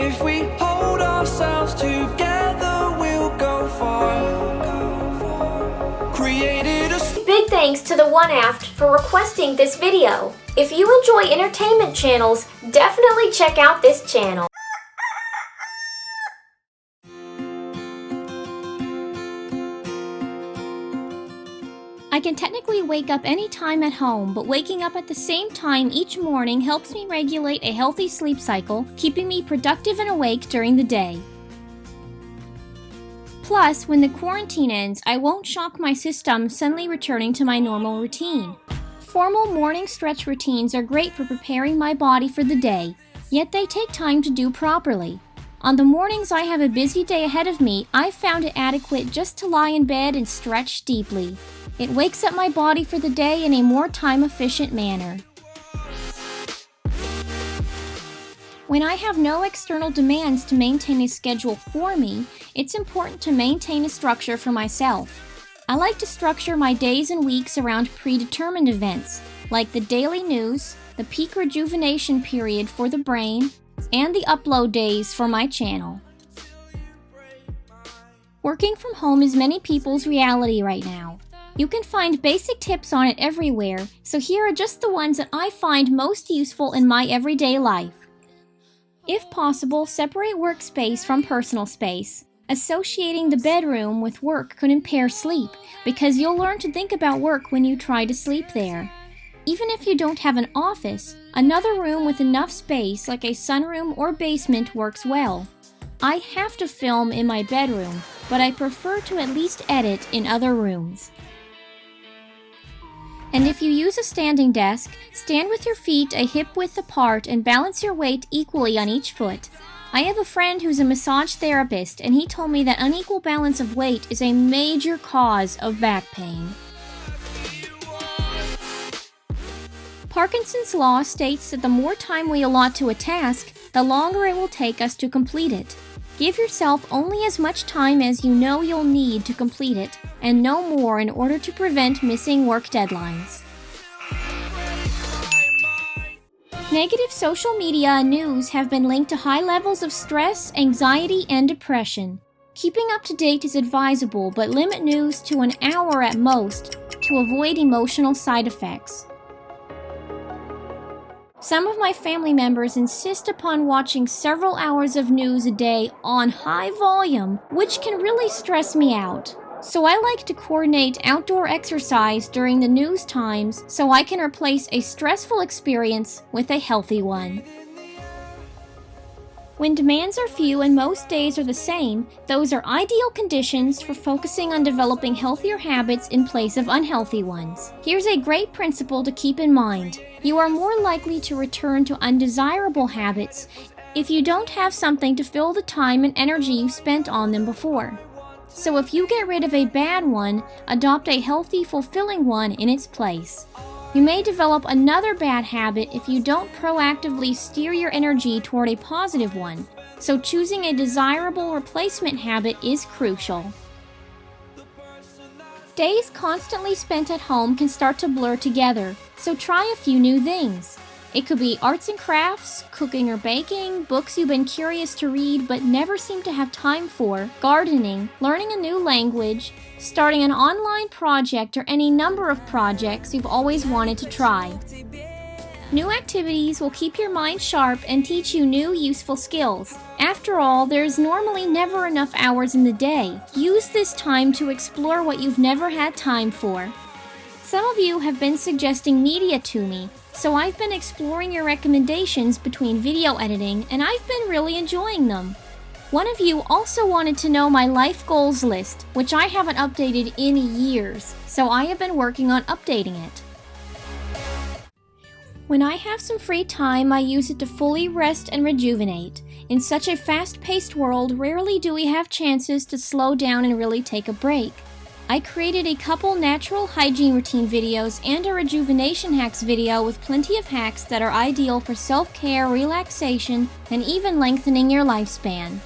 If we hold ourselves together, we'll go far. Created a Big thanks to the 𝑻𝑰𝐌𝐽 for requesting this video. If you enjoy entertainment channels, definitely check out this channel. I can technically wake up any time at home, but waking up at the same time each morning helps me regulate a healthy sleep cycle, keeping me productive and awake during the day. Plus, when the quarantine ends, I won't shock my system suddenly returning to my normal routine. Formal morning stretch routines are great for preparing my body for the day, yet they take time to do properly. On the mornings I have a busy day ahead of me, I've found it adequate just to lie in bed and stretch deeply. It wakes up my body for the day in a more time-efficient manner. When I have no external demands to maintain a schedule for me, it's important to maintain a structure for myself. I like to structure my days and weeks around predetermined events, like the daily news, the peak rejuvenation period for the brain, and the upload days for my channel. Working from home is many people's reality right now. You can find basic tips on it everywhere, so here are just the ones that I find most useful in my everyday life. If possible, separate workspace from personal space. Associating the bedroom with work could impair sleep, because you'll learn to think about work when you try to sleep there. Even if you don't have an office, another room with enough space like a sunroom or basement works well. I have to film in my bedroom, but I prefer to at least edit in other rooms. And if you use a standing desk, stand with your feet a hip width apart and balance your weight equally on each foot. I have a friend who's a massage therapist, and he told me that unequal balance of weight is a major cause of back pain. Parkinson's law states that the more time we allot to a task, the longer it will take us to complete it. Give yourself only as much time as you know you'll need to complete it, and no more in order to prevent missing work deadlines. Negative social media and news have been linked to high levels of stress, anxiety, and depression. Keeping up to date is advisable, but limit news to an hour at most to avoid emotional side effects. Some of my family members insist upon watching several hours of news a day on high volume, which can really stress me out. So I like to coordinate outdoor exercise during the news times so I can replace a stressful experience with a healthy one. When demands are few and most days are the same, those are ideal conditions for focusing on developing healthier habits in place of unhealthy ones. Here's a great principle to keep in mind. You are more likely to return to undesirable habits if you don't have something to fill the time and energy you spent on them before. So if you get rid of a bad one, adopt a healthy, fulfilling one in its place. You may develop another bad habit if you don't proactively steer your energy toward a positive one, so choosing a desirable replacement habit is crucial. Days constantly spent at home can start to blur together, so try a few new things. It could be arts and crafts, cooking or baking, books you've been curious to read but never seem to have time for, gardening, learning a new language, starting an online project, or any number of projects you've always wanted to try. New activities will keep your mind sharp and teach you new useful skills. After all, there's normally never enough hours in the day. Use this time to explore what you've never had time for. Some of you have been suggesting media to me, so I've been exploring your recommendations between video editing, and I've been really enjoying them. One of you also wanted to know my life goals list, which I haven't updated in years, so I have been working on updating it. When I have some free time, I use it to fully rest and rejuvenate. In such a fast-paced world, rarely do we have chances to slow down and really take a break. I created a couple natural hygiene routine videos and a rejuvenation hacks video with plenty of hacks that are ideal for self-care, relaxation, and even lengthening your lifespan.